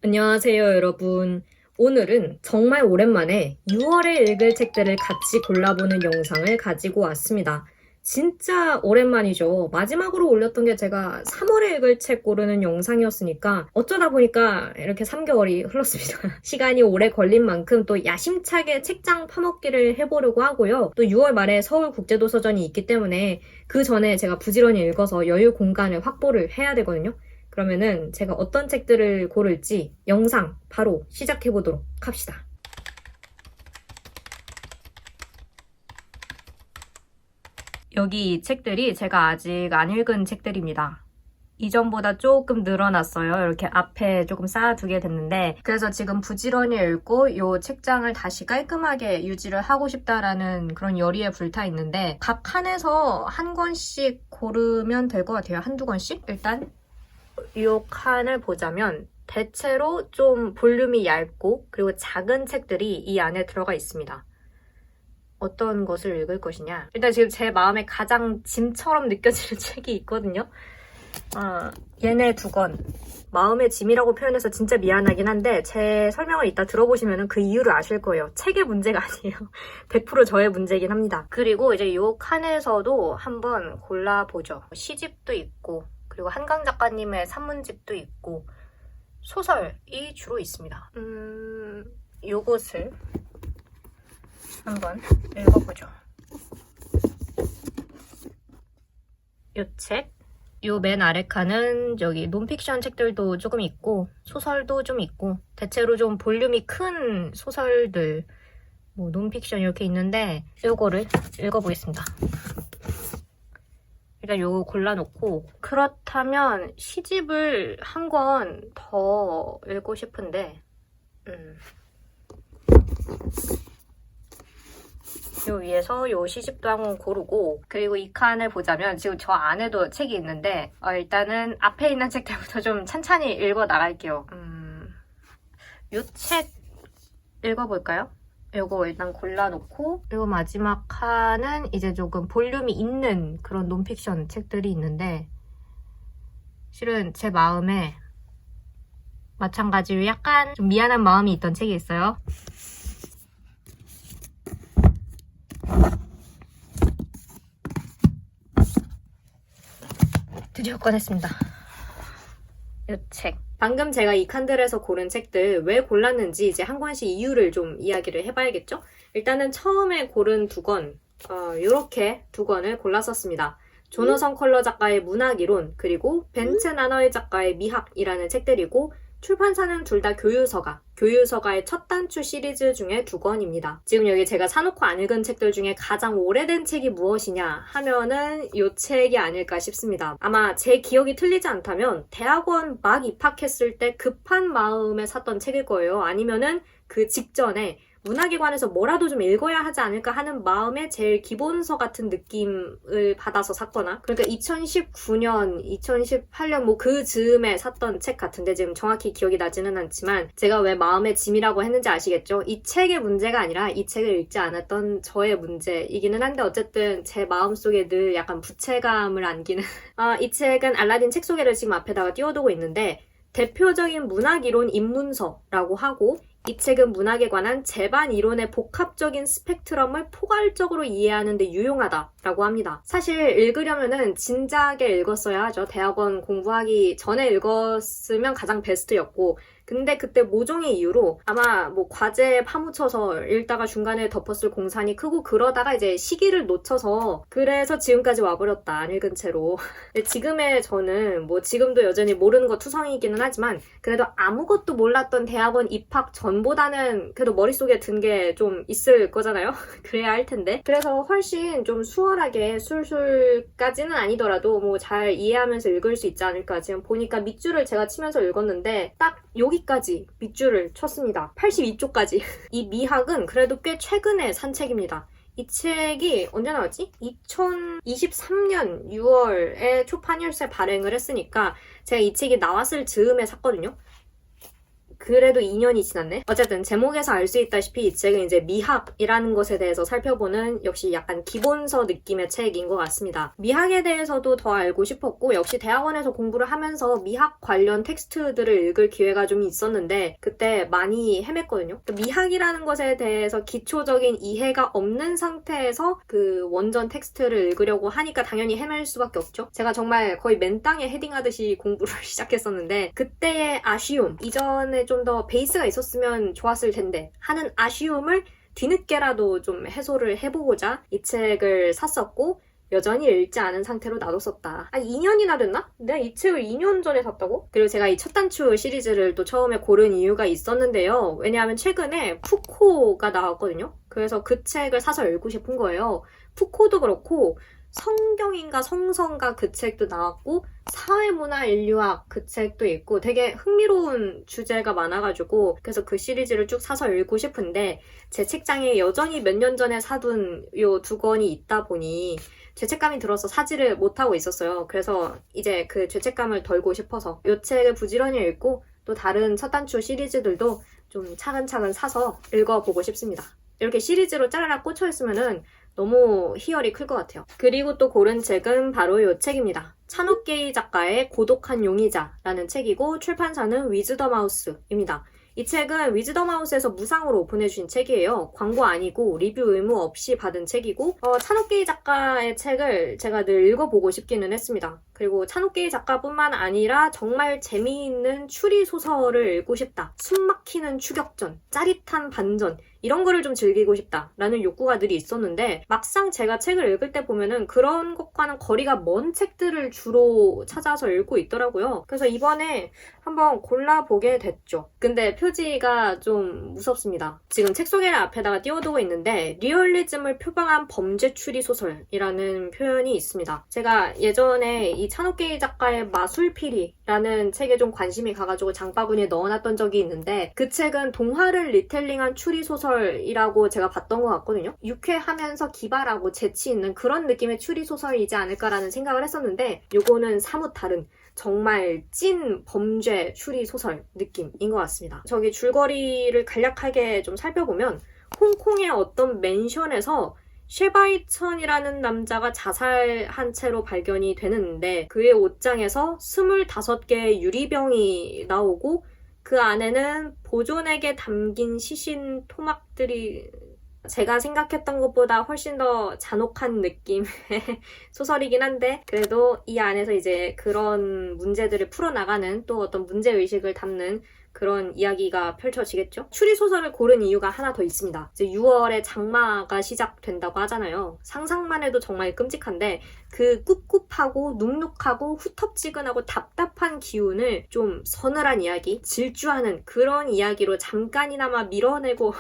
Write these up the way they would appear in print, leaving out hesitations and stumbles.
안녕하세요, 여러분. 오늘은 정말 오랜만에 6월에 읽을 책들을 같이 골라보는 영상을 가지고 왔습니다. 진짜 오랜만이죠. 마지막으로 올렸던 게 제가 3월에 읽을 책 고르는 영상이었으니까 어쩌다 보니까 이렇게 3개월이 흘렀습니다. 시간이 오래 걸린 만큼 또 야심차게 책장 파먹기를 해보려고 하고요. 또 6월 말에 서울국제도서전이 있기 때문에 그 전에 제가 부지런히 읽어서 여유 공간을 확보를 해야 되거든요. 그러면은 제가 어떤 책들을 고를지 영상 바로 시작해보도록 합시다. 여기 이 책들이 제가 아직 안 읽은 책들입니다. 이전보다 조금 늘어났어요. 이렇게 앞에 조금 쌓아두게 됐는데 그래서 지금 부지런히 읽고 이 책장을 다시 깔끔하게 유지를 하고 싶다라는 그런 열의에 불타 있는데 각 칸에서 한 권씩 고르면 될 것 같아요. 한두 권씩? 일단 이 칸을 보자면 대체로 좀 볼륨이 얇고 그리고 작은 책들이 이 안에 들어가 있습니다. 어떤 것을 읽을 것이냐? 일단 지금 제 마음에 가장 짐처럼 느껴지는 책이 있거든요. 얘네 두 권. 마음의 짐이라고 표현해서 진짜 미안하긴 한데 제 설명을 이따 들어보시면 그 이유를 아실 거예요. 책의 문제가 아니에요. 100% 저의 문제긴 합니다. 그리고 이제 이 칸에서도 한번 골라보죠. 시집도 있고 그리고 한강 작가님의 산문집도 있고 소설이 주로 있습니다. 요것을 한번 읽어보죠. 요 책, 요 맨 아래 칸은 저기 논픽션 책들도 조금 있고 소설도 좀 있고 대체로 좀 볼륨이 큰 소설들 뭐 논픽션 이렇게 있는데 요거를 읽어보겠습니다. 일단 요거 골라놓고 그렇다면 시집을 한 권 더 읽고 싶은데 요 위에서 요 시집도 한 권 고르고 그리고 이 칸을 보자면 지금 저 안에도 책이 있는데 일단은 앞에 있는 책들부터 좀 찬찬히 읽어 나갈게요. 요 책 읽어볼까요? 요거 일단 골라놓고 그리고 마지막 칸은 이제 조금 볼륨이 있는 그런 논픽션 책들이 있는데 실은 제 마음에 마찬가지로 약간 좀 미안한 마음이 있던 책이 있어요. 드디어 꺼냈습니다. 이 책. 방금 제가 이 칸들에서 고른 책들 왜 골랐는지 이제 한 권씩 이유를 좀 이야기를 해봐야겠죠? 일단은 처음에 고른 두 권, 요렇게 두 권을 골랐었습니다. 조너선 컬러 작가의 문학이론, 그리고 벤츠 나너의 작가의 미학이라는 책들이고 출판사는 둘 다 교유서가의 첫 단추 시리즈 중에 두 권입니다. 지금 여기 제가 사놓고 안 읽은 책들 중에 가장 오래된 책이 무엇이냐 하면은 이 책이 아닐까 싶습니다. 아마 제 기억이 틀리지 않다면 대학원 막 입학했을 때 급한 마음에 샀던 책일 거예요. 아니면은 그 직전에 문학에 관해서 뭐라도 좀 읽어야 하지 않을까 하는 마음에 제일 기본서 같은 느낌을 받아서 샀거나 그러니까 2019년, 2018년 뭐 그 즈음에 샀던 책 같은데 지금 정확히 기억이 나지는 않지만 제가 왜 마음의 짐이라고 했는지 아시겠죠? 이 책의 문제가 아니라 이 책을 읽지 않았던 저의 문제이기는 한데 어쨌든 제 마음속에 늘 약간 부채감을 안기는 이 책은 알라딘 책 소개를 지금 앞에다가 띄워두고 있는데 대표적인 문학이론 입문서라고 하고 이 책은 문학에 관한 제반 이론의 복합적인 스펙트럼을 포괄적으로 이해하는 데 유용하다라고 합니다. 사실 읽으려면은 진작에 읽었어야 하죠. 대학원 공부하기 전에 읽었으면 가장 베스트였고 근데 그때 모종의 이유로 아마 뭐 과제에 파묻혀서 읽다가 중간에 덮었을 공산이 크고 그러다가 이제 시기를 놓쳐서 그래서 지금까지 와버렸다. 안 읽은 채로. 지금의 저는 뭐 지금도 여전히 모르는 거 투성이기는 하지만 그래도 아무것도 몰랐던 대학원 입학 전보다는 그래도 머릿속에 든 게 좀 있을 거잖아요. 그래야 할 텐데. 그래서 훨씬 좀 수월하게 술술까지는 아니더라도 뭐 잘 이해하면서 읽을 수 있지 않을까. 지금 보니까 밑줄을 제가 치면서 읽었는데 딱 여기까지 밑줄을 쳤습니다. 82쪽까지. 이 미학은 그래도 꽤 최근에 산 책입니다. 이 책이 언제 나왔지? 2023년 6월에 초판일세 발행을 했으니까 제가 이 책이 나왔을 즈음에 샀거든요. 그래도 2년이 지났네? 어쨌든 제목에서 알 수 있다시피 이 책은 이제 미학이라는 것에 대해서 살펴보는 역시 약간 기본서 느낌의 책인 것 같습니다. 미학에 대해서도 더 알고 싶었고 역시 대학원에서 공부를 하면서 미학 관련 텍스트들을 읽을 기회가 좀 있었는데 그때 많이 헤맸거든요. 미학이라는 것에 대해서 기초적인 이해가 없는 상태에서 그 원전 텍스트를 읽으려고 하니까 당연히 헤맬 수밖에 없죠. 제가 정말 거의 맨땅에 헤딩하듯이 공부를 시작했었는데 그때의 아쉬움, 이전에 좀 더 베이스가 있었으면 좋았을 텐데 하는 아쉬움을 뒤늦게라도 좀 해소를 해보고자 이 책을 샀었고 여전히 읽지 않은 상태로 놔뒀었다. 2년이나 됐나? 내가 이 책을 2년 전에 샀다고? 그리고 제가 이 첫 단추 시리즈를 또 처음에 고른 이유가 있었는데요. 왜냐하면 최근에 푸코가 나왔거든요. 그래서 그 책을 사서 읽고 싶은 거예요. 푸코도 그렇고 성경인가 성서인가 그 책도 나왔고 사회문화 인류학 그 책도 있고 되게 흥미로운 주제가 많아가지고 그래서 그 시리즈를 쭉 사서 읽고 싶은데 제 책장에 여전히 몇 년 전에 사둔 요 두 권이 있다 보니 죄책감이 들어서 사지를 못하고 있었어요. 그래서 이제 그 죄책감을 덜고 싶어서 이 책을 부지런히 읽고 또 다른 첫 단추 시리즈들도 좀 차근차근 사서 읽어보고 싶습니다. 이렇게 시리즈로 짜라락 꽂혀있으면은 너무 희열이 클 것 같아요. 그리고 또 고른 책은 바로 이 책입니다. 찬옥계이 작가의 고독한 용의자라는 책이고 출판사는 위즈덤하우스입니다. 이 책은 위즈덤하우스에서 무상으로 보내주신 책이에요. 광고 아니고 리뷰 의무 없이 받은 책이고 찬옥계이 작가의 책을 제가 늘 읽어보고 싶기는 했습니다. 그리고 찬옥계이 작가뿐만 아니라 정말 재미있는 추리소설을 읽고 싶다. 숨막히는 추격전, 짜릿한 반전 이런 거를 좀 즐기고 싶다라는 욕구가 늘 있었는데 막상 제가 책을 읽을 때 보면은 그런 것과는 거리가 먼 책들을 주로 찾아서 읽고 있더라고요. 그래서 이번에 한번 골라보게 됐죠. 근데 표지가 좀 무섭습니다. 지금 책 소개를 앞에다가 띄워두고 있는데 리얼리즘을 표방한 범죄 추리 소설이라는 표현이 있습니다. 제가 예전에 이 찬옥계이 작가의 마술피리라는 책에 좀 관심이 가가지고 장바구니에 넣어놨던 적이 있는데 그 책은 동화를 리텔링한 추리 소설이라고 제가 봤던 것 같거든요. 유쾌하면서 기발하고 재치 있는 그런 느낌의 추리 소설이지 않을까라는 생각을 했었는데 요거는 사뭇 다른 정말 찐 범죄 추리 소설 느낌인 것 같습니다. 저기 줄거리를 간략하게 좀 살펴보면 홍콩의 어떤 맨션에서 쉐바이천이라는 남자가 자살한 채로 발견이 되는데 그의 옷장에서 25개의 유리병이 나오고 그 안에는 보존액에 담긴 시신 토막들이 제가 생각했던 것보다 훨씬 더 잔혹한 느낌의 소설이긴 한데 그래도 이 안에서 이제 그런 문제들을 풀어나가는 또 어떤 문제의식을 담는 그런 이야기가 펼쳐지겠죠? 추리소설을 고른 이유가 하나 더 있습니다. 이제 6월에 장마가 시작된다고 하잖아요. 상상만 해도 정말 끔찍한데 그 꿉꿉하고 눅눅하고 후텁지근하고 답답한 기운을 좀 서늘한 이야기, 질주하는 그런 이야기로 잠깐이나마 밀어내고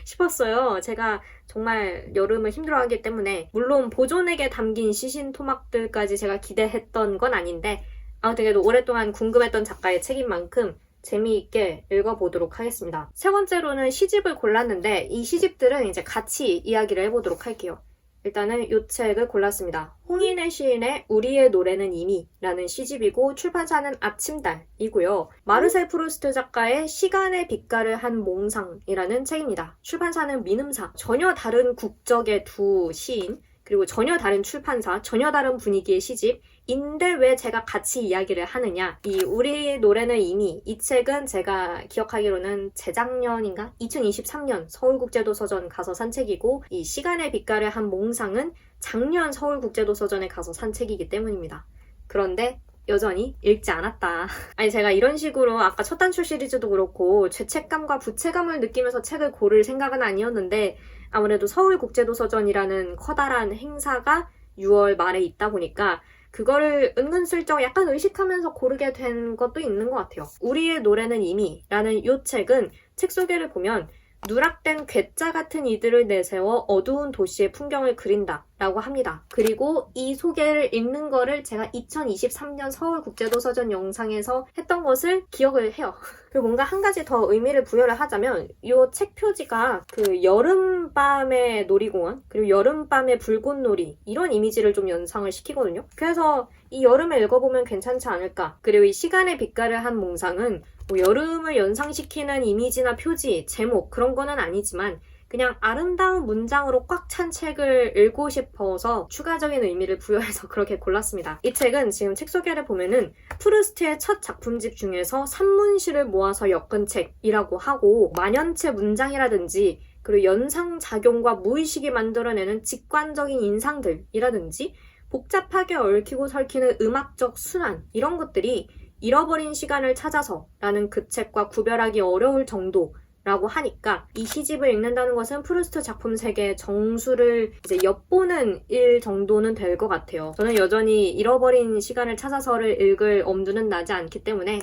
싶었어요. 제가 정말 여름을 힘들어하기 때문에 물론 보존액에 담긴 시신 토막들까지 제가 기대했던 건 아닌데 아무튼 그래도 오랫동안 궁금했던 작가의 책인 만큼 재미있게 읽어보도록 하겠습니다. 세 번째로는 시집을 골랐는데 이 시집들은 이제 같이 이야기를 해보도록 할게요. 일단은 이 책을 골랐습니다. 홍인의 시인의 우리의 노래는 이미 라는 시집이고 출판사는 아침달이고요. 마르셀 프루스트 작가의 시간의 빛깔을 한 몽상이라는 책입니다. 출판사는 민음사. 전혀 다른 국적의 두 시인 그리고 전혀 다른 출판사, 전혀 다른 분위기의 시집인데 왜 제가 같이 이야기를 하느냐. 이 우리 노래는 이미 이 책은 제가 기억하기로는 재작년인가? 2023년 서울국제도서전 가서 산 책이고 이 시간의 빛깔을 한 몽상은 작년 서울국제도서전에 가서 산 책이기 때문입니다. 그런데 여전히 읽지 않았다. 아니 제가 이런 식으로 아까 첫 단추 시리즈도 그렇고 죄책감과 부채감을 느끼면서 책을 고를 생각은 아니었는데 아무래도 서울국제도서전이라는 커다란 행사가 6월 말에 있다 보니까 그거를 은근슬쩍 약간 의식하면서 고르게 된 것도 있는 것 같아요. 우리의 노래는 이미 라는 이 책은 책 소개를 보면 누락된 괴짜 같은 이들을 내세워 어두운 도시의 풍경을 그린다 라고 합니다. 그리고 이 소개를 읽는 거를 제가 2023년 서울국제도서전 영상에서 했던 것을 기억을 해요. 그리고 뭔가 한 가지 더 의미를 부여를 하자면 이 책 표지가 그 여름밤의 놀이공원 그리고 여름밤의 불꽃놀이 이런 이미지를 좀 연상을 시키거든요. 그래서 이 여름에 읽어보면 괜찮지 않을까. 그리고 이 시간의 빛깔을 한 몽상은 뭐 여름을 연상시키는 이미지나 표지, 제목 그런 거는 아니지만 그냥 아름다운 문장으로 꽉 찬 책을 읽고 싶어서 추가적인 의미를 부여해서 그렇게 골랐습니다. 이 책은 지금 책 소개를 보면은 프루스트의 첫 작품집 중에서 산문시를 모아서 엮은 책이라고 하고 만연체 문장이라든지 그리고 연상작용과 무의식이 만들어내는 직관적인 인상들이라든지 복잡하게 얽히고 설키는 음악적 순환 이런 것들이 잃어버린 시간을 찾아서 라는 그 책과 구별하기 어려울 정도라고 하니까 이 시집을 읽는다는 것은 프루스트 작품 세계의 정수를 이제 엿보는 일 정도는 될 것 같아요. 저는 여전히 잃어버린 시간을 찾아서를 읽을 엄두는 나지 않기 때문에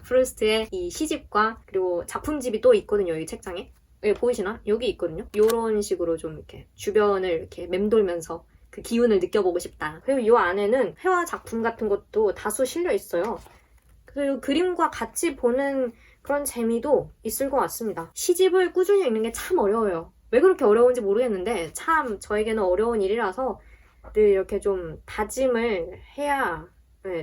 프루스트의 이 시집과 그리고 작품집이 또 있거든요. 이 책장에. 여기 보이시나? 여기 있거든요. 이런 식으로 좀 이렇게 주변을 이렇게 맴돌면서 그 기운을 느껴보고 싶다. 그리고 이 안에는 회화 작품 같은 것도 다수 실려 있어요. 그리고 그림과 같이 보는 그런 재미도 있을 것 같습니다. 시집을 꾸준히 읽는 게 참 어려워요. 왜 그렇게 어려운지 모르겠는데 참 저에게는 어려운 일이라서 늘 이렇게 좀 다짐을 해야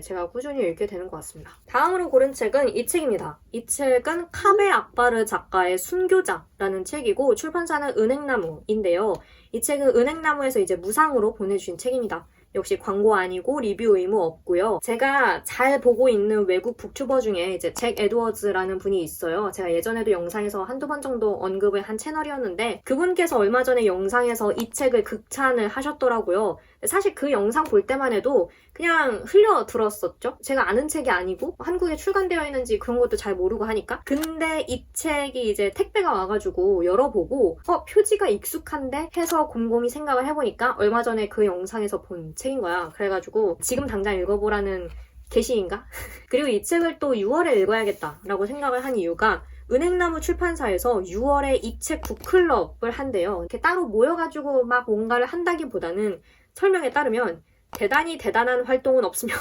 제가 꾸준히 읽게 되는 것 같습니다. 다음으로 고른 책은 이 책입니다. 이 책은 카베 악바르 작가의 순교자라는 책이고 출판사는 은행나무인데요. 이 책은 은행나무에서 이제 무상으로 보내주신 책입니다. 역시 광고 아니고 리뷰 의무 없고요. 제가 잘 보고 있는 외국 북튜버 중에 이제 잭 에드워즈라는 분이 있어요. 제가 예전에도 영상에서 한두 번 정도 언급을 한 채널이었는데 그분께서 얼마 전에 영상에서 이 책을 극찬을 하셨더라고요. 사실 그 영상 볼 때만 해도 그냥 흘려들었었죠. 제가 아는 책이 아니고 한국에 출간되어 있는지 그런 것도 잘 모르고 하니까. 근데 이 책이 이제 택배가 와가지고 열어보고 표지가 익숙한데 해서 곰곰이 생각을 해보니까 얼마 전에 그 영상에서 본 책인 거야. 그래가지고 지금 당장 읽어보라는 계시인가? 그리고 이 책을 또 6월에 읽어야겠다라고 생각을 한 이유가 은행나무 출판사에서 6월에 이 책 북클럽을 한대요. 이렇게 따로 모여가지고 막 뭔가를 한다기보다는 설명에 따르면 대단히 대단한 활동은 없으며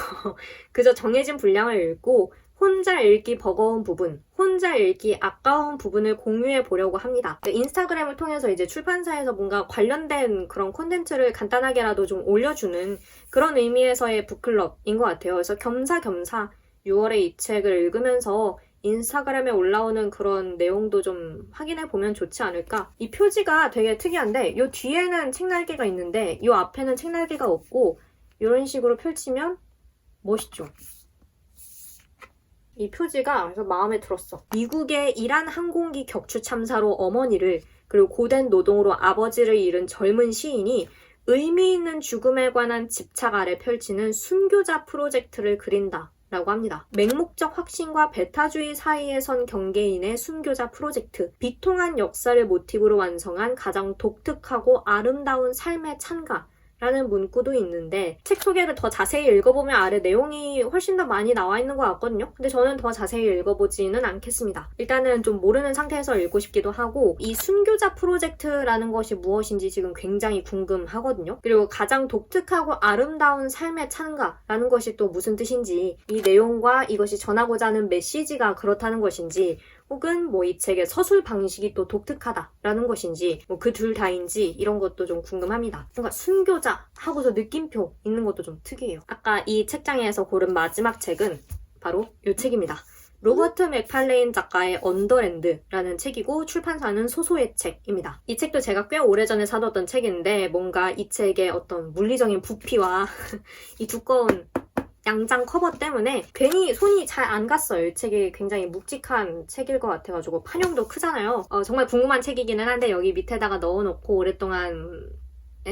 그저 정해진 분량을 읽고 혼자 읽기 버거운 부분, 혼자 읽기 아까운 부분을 공유해 보려고 합니다. 인스타그램을 통해서 이제 출판사에서 뭔가 관련된 그런 콘텐츠를 간단하게라도 좀 올려주는 그런 의미에서의 북클럽인 것 같아요. 그래서 겸사겸사 6월에 이 책을 읽으면서 인스타그램에 올라오는 그런 내용도 좀 확인해 보면 좋지 않을까. 이 표지가 되게 특이한데 이 뒤에는 책날개가 있는데 이 앞에는 책날개가 없고 이런 식으로 펼치면 멋있죠. 이 표지가 그래서 마음에 들었어. 미국의 이란 항공기 격추 참사로 어머니를 그리고 고된 노동으로 아버지를 잃은 젊은 시인이 의미 있는 죽음에 관한 집착 아래 펼치는 순교자 프로젝트를 그린다. 라고 합니다. 맹목적 확신과 배타주의 사이에 선 경계인의 순교자 프로젝트. 비통한 역사를 모티브로 완성한 가장 독특하고 아름다운 삶의 찬가. 라는 문구도 있는데 책 소개를 더 자세히 읽어보면 아래 내용이 훨씬 더 많이 나와 있는 것 같거든요. 근데 저는 더 자세히 읽어보지는 않겠습니다. 일단은 좀 모르는 상태에서 읽고 싶기도 하고 이 순교자 프로젝트라는 것이 무엇인지 지금 굉장히 궁금하거든요. 그리고 가장 독특하고 아름다운 삶의 찬가라는 것이 또 무슨 뜻인지 이 내용과 이것이 전하고자 하는 메시지가 그렇다는 것인지 혹은 뭐 이 책의 서술 방식이 또 독특하다라는 것인지 뭐 그 둘 다인지 이런 것도 좀 궁금합니다. 뭔가 순교자 하고서 느낌표 있는 것도 좀 특이해요. 아까 이 책장에서 고른 마지막 책은 바로 이 책입니다. 로버트 맥팔레인 작가의 언더랜드라는 책이고 출판사는 소소의 책입니다. 이 책도 제가 꽤 오래전에 사뒀던 책인데 뭔가 이 책의 어떤 물리적인 부피와 이 두꺼운 양장 커버 때문에 괜히 손이 잘 안 갔어요. 이 책이 굉장히 묵직한 책일 것 같아가지고 판형도 크잖아요. 정말 궁금한 책이기는 한데 여기 밑에다가 넣어놓고 오랫동안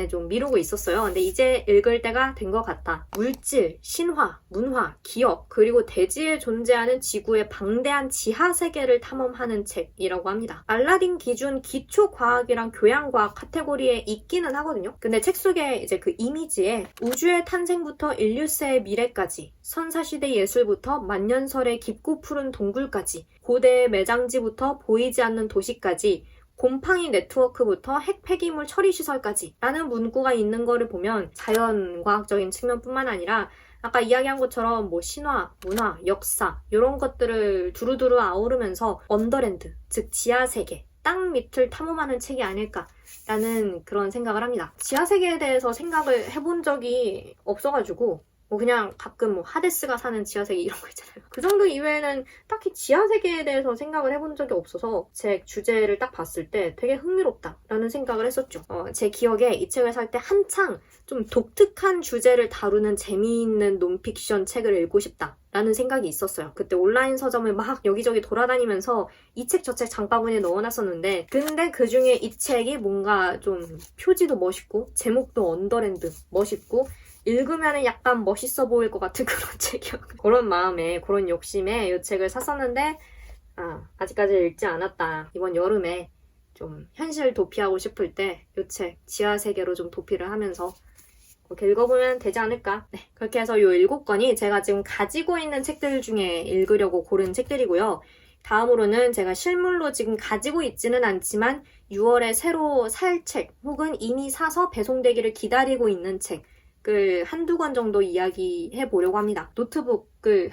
좀 미루고 있었어요. 근데 이제 읽을 때가 된 것 같다. 물질, 신화, 문화, 기억, 그리고 대지에 존재하는 지구의 방대한 지하 세계를 탐험하는 책이라고 합니다. 알라딘 기준 기초과학이랑 교양과학 카테고리에 있기는 하거든요. 근데 책 속에 이제 그 이미지에 우주의 탄생부터 인류세의 미래까지, 선사시대 예술부터 만년설의 깊고 푸른 동굴까지, 고대의 매장지부터 보이지 않는 도시까지, 곰팡이 네트워크부터 핵 폐기물 처리 시설까지 라는 문구가 있는 거를 보면 자연과학적인 측면뿐만 아니라 아까 이야기한 것처럼 뭐 신화, 문화, 역사 이런 것들을 두루두루 아우르면서 언더랜드, 즉 지하세계, 땅 밑을 탐험하는 책이 아닐까라는 그런 생각을 합니다. 지하세계에 대해서 생각을 해본 적이 없어가지고 뭐 그냥 가끔 뭐 하데스가 사는 지하세계 이런 거 있잖아요. 그 정도 이외에는 딱히 지하세계에 대해서 생각을 해본 적이 없어서 책 주제를 딱 봤을 때 되게 흥미롭다라는 생각을 했었죠. 제 기억에 이 책을 살 때 한창 좀 독특한 주제를 다루는 재미있는 논픽션 책을 읽고 싶다라는 생각이 있었어요. 그때 온라인 서점을 막 여기저기 돌아다니면서 이 책 저 책 장바구니에 넣어놨었는데 근데 그중에 이 책이 뭔가 좀 표지도 멋있고 제목도 언더랜드 멋있고 읽으면 약간 멋있어 보일 것 같은 그런 책이요. 그런 마음에, 그런 욕심에 이 책을 샀었는데 아직까지 읽지 않았다. 이번 여름에 좀 현실 도피하고 싶을 때 이 책 지하세계로 좀 도피를 하면서 그렇게 읽어보면 되지 않을까. 네, 그렇게 해서 이 7권이 제가 지금 가지고 있는 책들 중에 읽으려고 고른 책들이고요. 다음으로는 제가 실물로 지금 가지고 있지는 않지만 6월에 새로 살 책 혹은 이미 사서 배송되기를 기다리고 있는 책을 한두 권 정도 이야기해 보려고 합니다. 노트북을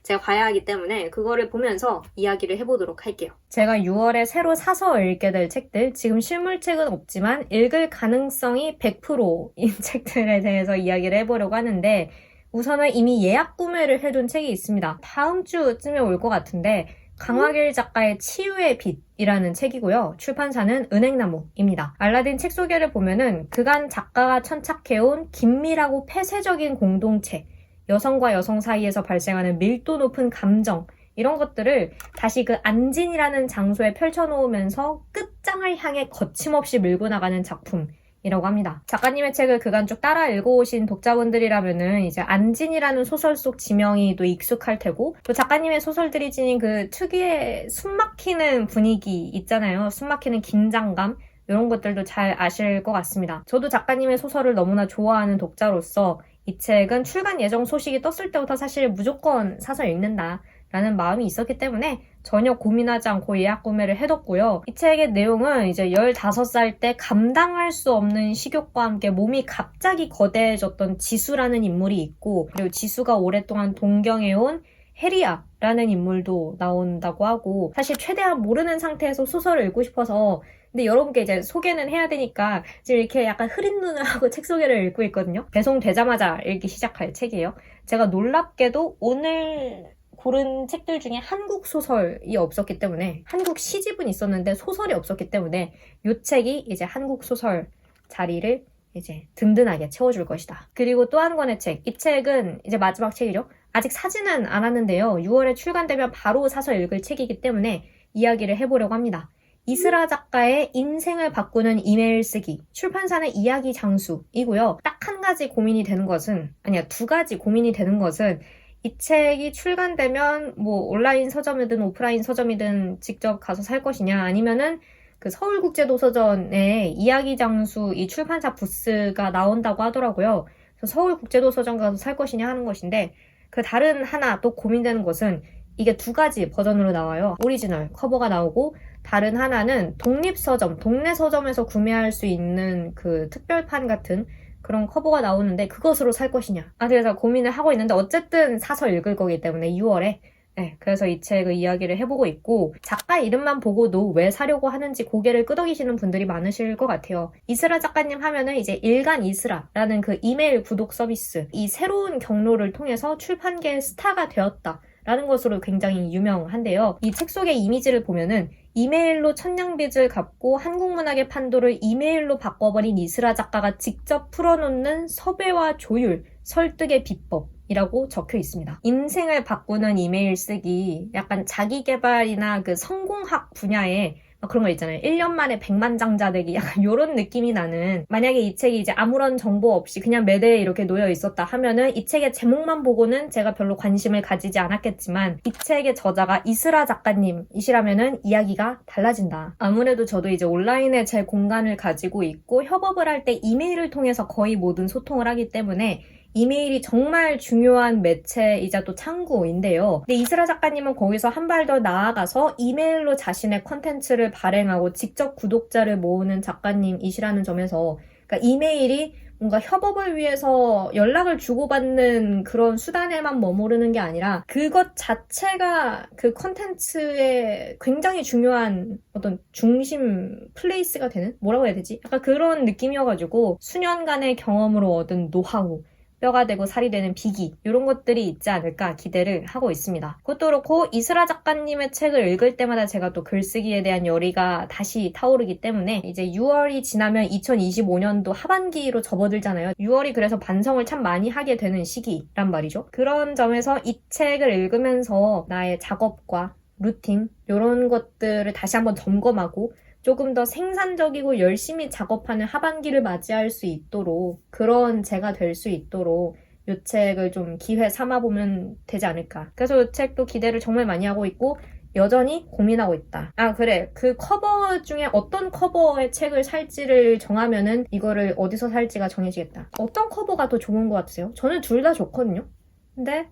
제가 봐야 하기 때문에 그거를 보면서 이야기를 해보도록 할게요. 제가 6월에 새로 사서 읽게 될 책들, 지금 실물책은 없지만 읽을 가능성이 100%인 책들에 대해서 이야기를 해보려고 하는데 우선은 이미 예약 구매를 해둔 책이 있습니다. 다음 주쯤에 올 것 같은데 강화길 작가의 치유의 빛이라는 책이고요. 출판사는 은행나무입니다. 알라딘 책 소개를 보면은 그간 작가가 천착해온 긴밀하고 폐쇄적인 공동체, 여성과 여성 사이에서 발생하는 밀도 높은 감정 이런 것들을 다시 그 안진이라는 장소에 펼쳐놓으면서 끝장을 향해 거침없이 밀고 나가는 작품이라고 합니다. 작가님의 책을 그간 쭉 따라 읽어오신 독자분들이라면은 이제 안진이라는 소설 속 지명이 또 익숙할 테고 또 작가님의 소설들이 지닌 그 특유의 숨막히는 분위기 있잖아요. 숨막히는 긴장감 이런 것들도 잘 아실 것 같습니다. 저도 작가님의 소설을 너무나 좋아하는 독자로서 이 책은 출간 예정 소식이 떴을 때부터 사실 무조건 사서 읽는다라는 마음이 있었기 때문에 전혀 고민하지 않고 예약 구매를 해뒀고요. 이 책의 내용은 이제 15살 때 감당할 수 없는 식욕과 함께 몸이 갑자기 거대해졌던 지수라는 인물이 있고 그리고 지수가 오랫동안 동경해온 해리아라는 인물도 나온다고 하고 사실 최대한 모르는 상태에서 소설을 읽고 싶어서 근데 여러분께 이제 소개는 해야 되니까 지금 이렇게 약간 흐린 눈을 하고 책 소개를 읽고 있거든요. 배송되자마자 읽기 시작할 책이에요. 제가 놀랍게도 오늘 고른 책들 중에 한국 소설이 없었기 때문에 한국 시집은 있었는데 소설이 없었기 때문에 이 책이 이제 한국 소설 자리를 이제 든든하게 채워줄 것이다. 그리고 또 한 권의 책. 이 책은 이제 마지막 책이죠. 아직 사지는 않았는데요. 6월에 출간되면 바로 사서 읽을 책이기 때문에 이야기를 해보려고 합니다. 이스라 작가의 인생을 바꾸는 이메일 쓰기. 출판사는 이야기 장수이고요. 딱 한 가지 고민이 되는 것은, 아니야, 2가지 고민이 되는 것은 이 책이 출간되면 뭐 온라인 서점이든 오프라인 서점이든 직접 가서 살 것이냐 아니면은 그 서울국제도서전에 이야기 장수 이 출판사 부스가 나온다고 하더라고요. 그래서 서울국제도서전 가서 살 것이냐 하는 것인데 그 다른 하나 또 고민되는 것은 이게 2가지 버전으로 나와요. 오리지널 커버가 나오고 다른 하나는 독립서점, 동네 서점에서 구매할 수 있는 그 특별판 같은 그런 커버가 나오는데 그것으로 살 것이냐. 그래서 고민을 하고 있는데 어쨌든 사서 읽을 거기 때문에 6월에 네, 그래서 이 책을 이야기를 해보고 있고 작가 이름만 보고도 왜 사려고 하는지 고개를 끄덕이시는 분들이 많으실 것 같아요. 이스라 작가님 하면은 이제 일간 이스라라는 그 이메일 구독 서비스 이 새로운 경로를 통해서 출판계의 스타가 되었다. 라는 것으로 굉장히 유명한데요. 이 책 속의 이미지를 보면은 이메일로 천냥빚을 갚고 한국문학의 판도를 이메일로 바꿔버린 이스라 작가가 직접 풀어놓는 섭외와 조율, 설득의 비법이라고 적혀 있습니다. 인생을 바꾸는 이메일 쓰기, 약간 자기개발이나 그 성공학 분야에 그런 거 있잖아요. 1년 만에 100만장자 되기 약간 이런 느낌이 나는 만약에 이 책이 이제 아무런 정보 없이 그냥 매대에 이렇게 놓여 있었다 하면은 이 책의 제목만 보고는 제가 별로 관심을 가지지 않았겠지만 이 책의 저자가 이스라 작가님이시라면은 이야기가 달라진다. 아무래도 저도 이제 온라인에 제 공간을 가지고 있고 협업을 할 때 이메일을 통해서 거의 모든 소통을 하기 때문에 이메일이 정말 중요한 매체이자 또 창구인데요. 근데 이스라 작가님은 거기서 한 발 더 나아가서 이메일로 자신의 컨텐츠를 발행하고 직접 구독자를 모으는 작가님이시라는 점에서 그러니까 이메일이 뭔가 협업을 위해서 연락을 주고받는 그런 수단에만 머무르는 게 아니라 그것 자체가 그 컨텐츠의 굉장히 중요한 어떤 중심 플레이스가 되는? 뭐라고 해야 되지? 약간 그런 느낌이어가지고 수년간의 경험으로 얻은 노하우 뼈가 되고 살이 되는 비기 이런 것들이 있지 않을까 기대를 하고 있습니다. 그것도 그렇고 이스라 작가님의 책을 읽을 때마다 제가 또 글쓰기에 대한 열의가 다시 타오르기 때문에 이제 6월이 지나면 2025년도 하반기로 접어들잖아요. 6월이 그래서 반성을 참 많이 하게 되는 시기란 말이죠. 그런 점에서 이 책을 읽으면서 나의 작업과 루틴 이런 것들을 다시 한번 점검하고 조금 더 생산적이고 열심히 작업하는 하반기를 맞이할 수 있도록 그런 제가 될 수 있도록 이 책을 좀 기회 삼아보면 되지 않을까. 그래서 이 책도 기대를 정말 많이 하고 있고 여전히 고민하고 있다. 아 그래 그 커버 중에 어떤 커버의 책을 살지를 정하면은 이거를 어디서 살지가 정해지겠다. 어떤 커버가 더 좋은 것 같으세요? 저는 둘 다 좋거든요. 근데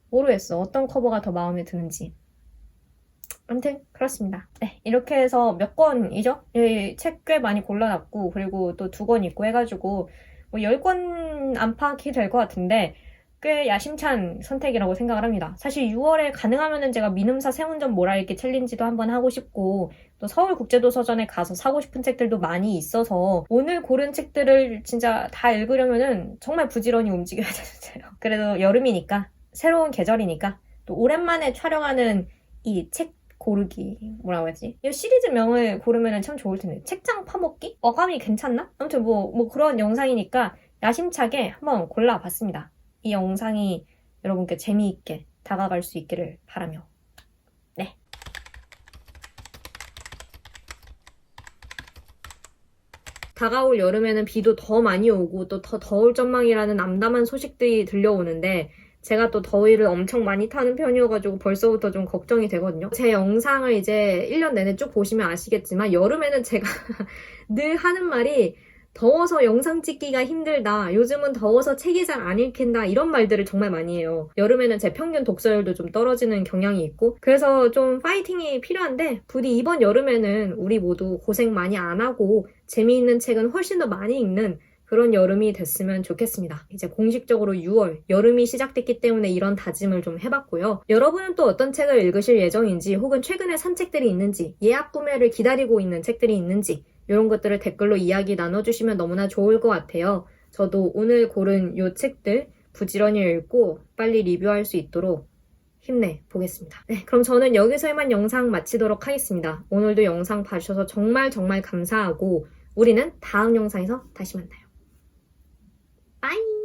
모르겠어. 어떤 커버가 더 마음에 드는지. 아무튼 그렇습니다. 네, 이렇게 해서 몇 권이죠? 책 꽤 많이 골라놨고 그리고 또 2권 있고 해가지고 뭐 10권 안팎이 될 것 같은데 꽤 야심찬 선택이라고 생각을 합니다. 사실 6월에 가능하면은 제가 민음사 새운전 몰아읽기 챌린지도 한번 하고 싶고 또 서울국제도서전에 가서 사고 싶은 책들도 많이 있어서 오늘 고른 책들을 진짜 다 읽으려면은 정말 부지런히 움직여야 되는데요. 그래도 여름이니까 새로운 계절이니까 또 오랜만에 촬영하는 이 책 고르기 뭐라고 해야지? 이 시리즈명을 고르면 참 좋을 텐데 책장 파먹기? 어감이 괜찮나? 아무튼 뭐 그런 영상이니까 야심차게 한번 골라봤습니다. 이 영상이 여러분께 재미있게 다가갈 수 있기를 바라며 네. 다가올 여름에는 비도 더 많이 오고 또 더 더울 전망이라는 암담한 소식들이 들려오는데 제가 또 더위를 엄청 많이 타는 편이어가지고 벌써부터 좀 걱정이 되거든요. 제 영상을 이제 1년 내내 쭉 보시면 아시겠지만 여름에는 제가 늘 하는 말이 더워서 영상 찍기가 힘들다. 요즘은 더워서 책이 잘 안 읽힌다. 이런 말들을 정말 많이 해요. 여름에는 제 평균 독서율도 좀 떨어지는 경향이 있고 그래서 좀 파이팅이 필요한데 부디 이번 여름에는 우리 모두 고생 많이 안 하고 재미있는 책은 훨씬 더 많이 읽는 그런 여름이 됐으면 좋겠습니다. 이제 공식적으로 6월, 여름이 시작됐기 때문에 이런 다짐을 좀 해봤고요. 여러분은 또 어떤 책을 읽으실 예정인지 혹은 최근에 산 책들이 있는지 예약 구매를 기다리고 있는 책들이 있는지 이런 것들을 댓글로 이야기 나눠주시면 너무나 좋을 것 같아요. 저도 오늘 고른 요 책들 부지런히 읽고 빨리 리뷰할 수 있도록 힘내보겠습니다. 네, 그럼 저는 여기서 이만 영상 마치도록 하겠습니다. 오늘도 영상 봐주셔서 정말 감사하고 우리는 다음 영상에서 다시 만나요. 빠이!